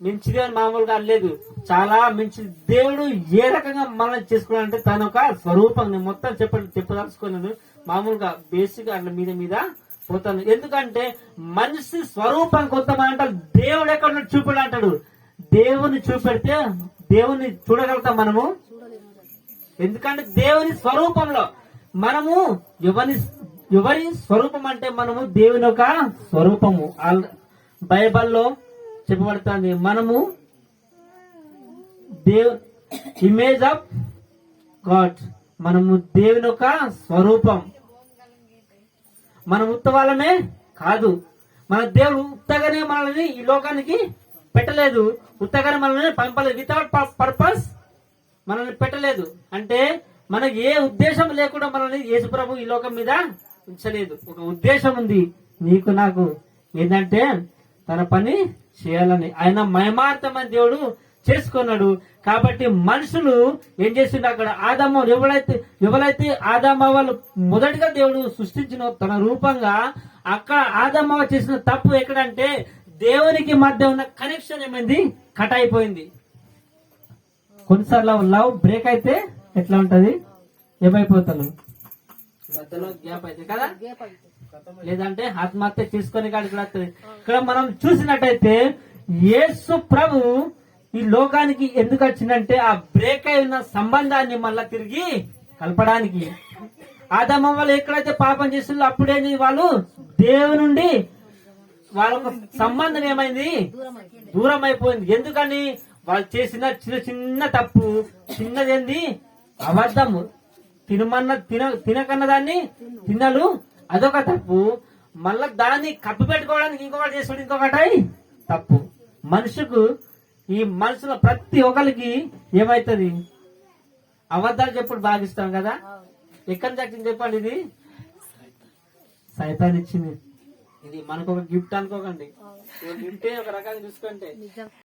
మంచిది అని మామూలుగా అనలేదు. చాలా మంచి దేవుడు ఏ రకంగా మనల్ని చేసుకోవాలంటే తన ఒక స్వరూపం. నేను మొత్తం చెప్పదలుచుకోలేదు, మామూలుగా బేసిక్ అట్లా మీద పోతాను. ఎందుకంటే మనిషి స్వరూపం కొంతమంది అంటారు దేవుడు ఎక్కడ చూపెడు అంటాడు. దేవుని చూపెడితే దేవుని చూడగలుగుతాం మనము. ఎందుకంటే దేవుని స్వరూపంలో మనము ఎవరి స్వరూపం అంటే మనము దేవుని యొక్క స్వరూపము. బైబల్లో చెప్పబడుతుంది మనము ఇమేజ్ ఆఫ్ గాడ్, మనము దేవుని యొక్క స్వరూపం. మనం ఉత్తవాళ్ళమే కాదు, మన దేవుడు ఉత్తగానే మనల్ని ఈ లోకానికి పెట్టలేదు, ఉత్తగానే మనల్ని పంపలేదు, వితౌట్ పర్పస్ మనల్ని పెట్టలేదు. అంటే మనకి ఏ ఉద్దేశం లేకుండా మనల్ని యేసుప్రభు ఈ లోకం మీద ఉంచలేదు. ఒక ఉద్దేశం ఉంది నీకు నాకు, ఏంటంటే తన పని చేయాలని. ఆయన మహిమార్థమైన దేవుడు చేసుకున్నాడు. కాబట్టి మనుషులు ఏం చేసిండు, అక్కడ ఆదాము ఎవరైతే ఆదామ వాళ్ళు మొదటిగా దేవుడు సృష్టించిన తన రూపంగా, అక్కడ ఆదామ చేసిన తప్పు ఎక్కడంటే దేవునికి మధ్య ఉన్న కనెక్షన్ ఏమైంది, కట్ అయిపోయింది. కొన్నిసార్లు లవ్ బ్రేక్ అయితే ఎట్లా ఉంటది, ఏమైపోతాను మధ్యలో గ్యాప్ అయితే కదా, లేదంటే ఆత్మహత్య చేసుకొని ఇక్కడ మనం చూసినట్టయితే యేసు ప్రభు ఈ లోకానికి ఎందుకు వచ్చిందంటే ఆ బ్రేక్ అయి ఉన్న సంబంధాన్ని మళ్ళా తిరిగి కలపడానికి. ఆదాము వాళ్ళు ఎక్కడైతే పాపం చేసిందో అప్పుడే వాళ్ళు దేవుని నుండి వాళ్ళ సంబంధం ఏమైంది, దూరం అయిపోయింది. ఎందుకని వాళ్ళు చేసిన చిన్న తప్పు, చిన్నదేంది అబద్ధము, తినకన్న దాన్ని తినలు, అదొక తప్పు. మళ్ళా దాన్ని కప్పు పెట్టుకోవడానికి ఇంకొకటి చేసుకుంటే ఇంకొకటి తప్పు. ఈ మనసులో ప్రతి ఒక్కరికి ఏమైతుంది, అబద్ధాలు చెప్పుడు బాగా ఇస్తాం కదా. ఎక్కడి నుంచి చెప్పండి, ఇది సైతాన్ ఇచ్చింది. ఇది మనకు ఒక గిఫ్ట్ అనుకోకండి, గిఫ్టే ఒక రకంగా చూసుకుంటే